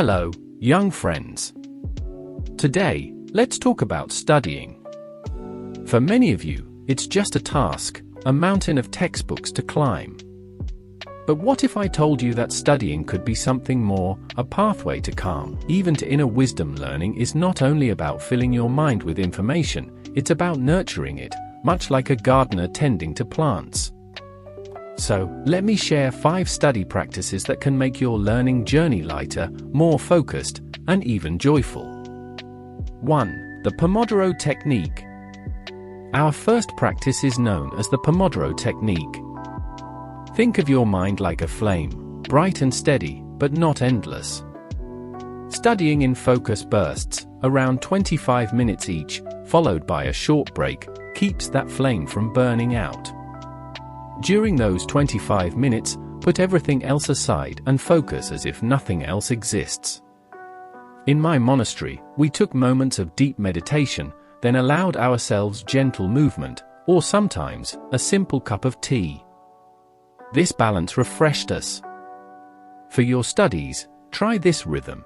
Hello, young friends. Today, let's talk about studying. For many of you, it's just a task, a mountain of textbooks to climb. But what if I told you that studying could be something more, a pathway to calm, even to inner wisdom? Learning is not only about filling your mind with information, it's about nurturing it, much like a gardener tending to plants. So, let me share 5 study practices that can make your learning journey lighter, more focused, and even joyful. 1. The Pomodoro Technique. Our first practice is known as the Pomodoro Technique. Think of your mind like a flame, bright and steady, but not endless. Studying in focus bursts, around 25 minutes each, followed by a short break, keeps that flame from burning out. During those 25 minutes, put everything else aside and focus as if nothing else exists. In my monastery, we took moments of deep meditation, then allowed ourselves gentle movement, or sometimes, a simple cup of tea. This balance refreshed us. For your studies, try this rhythm.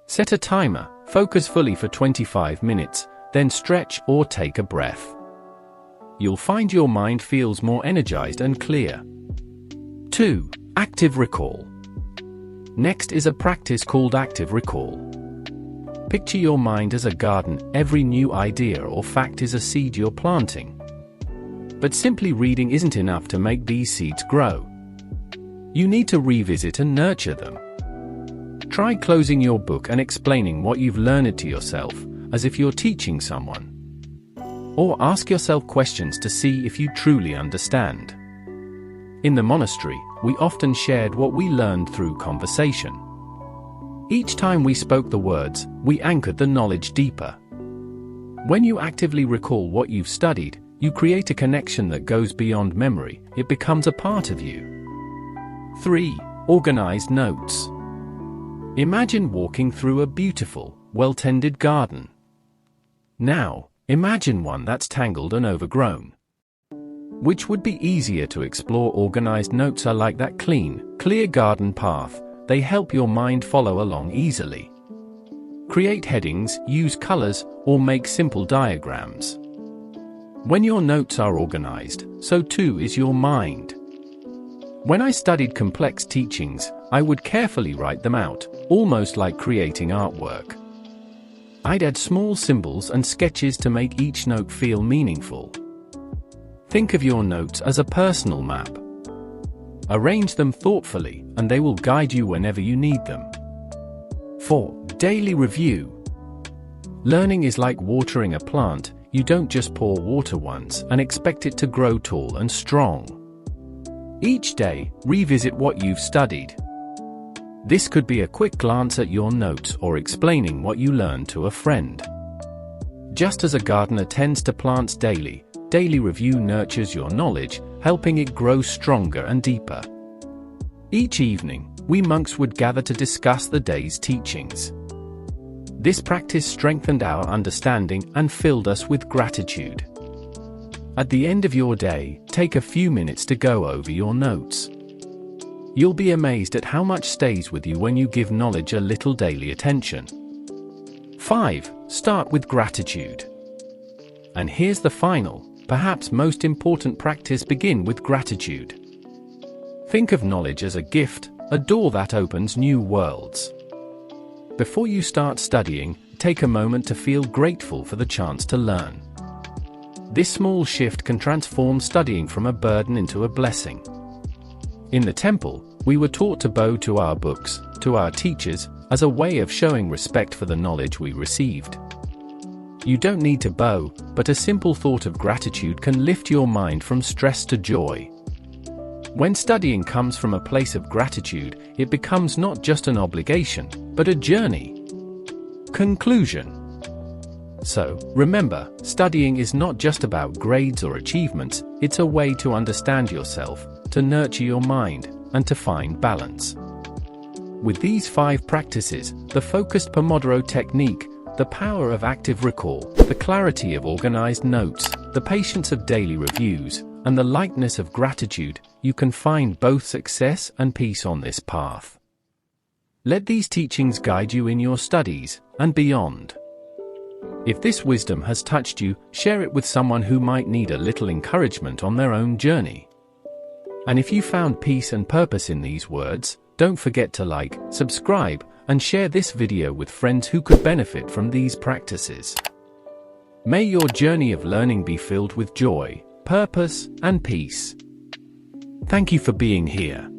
Set a timer, focus fully for 25 minutes, then stretch or take a breath. You'll find your mind feels more energized and clear. 2. Active recall. Next is a practice called active recall. Picture your mind as a garden. Every new idea or fact is a seed you're planting. But simply reading isn't enough to make these seeds grow. You need to revisit and nurture them. Try closing your book and explaining what you've learned to yourself, as if you're teaching someone. Or ask yourself questions to see if you truly understand. In the monastery, we often shared what we learned through conversation. Each time we spoke the words, we anchored the knowledge deeper. When you actively recall what you've studied, you create a connection that goes beyond memory. It becomes a part of you. 3. Organized notes. Imagine walking through a beautiful, well-tended garden. Now, imagine one that's tangled and overgrown. Which would be easier to explore? Organized notes are like that clean, clear garden path. They help your mind follow along easily. Create headings, use colors, or make simple diagrams. When your notes are organized, so too is your mind. When I studied complex teachings, I would carefully write them out, almost like creating artwork. I'd add small symbols and sketches to make each note feel meaningful. Think of your notes as a personal map. Arrange them thoughtfully, and they will guide you whenever you need them. 4. Daily review. Learning is like watering a plant. You don't just pour water once and expect it to grow tall and strong. Each day, revisit what you've studied. This could be a quick glance at your notes or explaining what you learned to a friend. Just as a gardener tends to plants daily, daily review nurtures your knowledge, helping it grow stronger and deeper. Each evening, we monks would gather to discuss the day's teachings. This practice strengthened our understanding and filled us with gratitude. At the end of your day, take a few minutes to go over your notes. You'll be amazed at how much stays with you when you give knowledge a little daily attention. 5. Start with gratitude. And here's the final, perhaps most important practice. Begin with gratitude. Think of knowledge as a gift, a door that opens new worlds. Before you start studying, take a moment to feel grateful for the chance to learn. This small shift can transform studying from a burden into a blessing. In the temple, we were taught to bow to our books, to our teachers, as a way of showing respect for the knowledge we received. You don't need to bow, but a simple thought of gratitude can lift your mind from stress to joy. When studying comes from a place of gratitude, it becomes not just an obligation, but a journey. Conclusion. So, remember, studying is not just about grades or achievements, it's a way to understand yourself, to nurture your mind, and to find balance. With these 5 practices, the focused Pomodoro technique, the power of active recall, the clarity of organized notes, the patience of daily reviews, and the lightness of gratitude, you can find both success and peace on this path. Let these teachings guide you in your studies and beyond. If this wisdom has touched you, share it with someone who might need a little encouragement on their own journey. And if you found peace and purpose in these words, don't forget to like, subscribe, and share this video with friends who could benefit from these practices. May your journey of learning be filled with joy, purpose, and peace. Thank you for being here.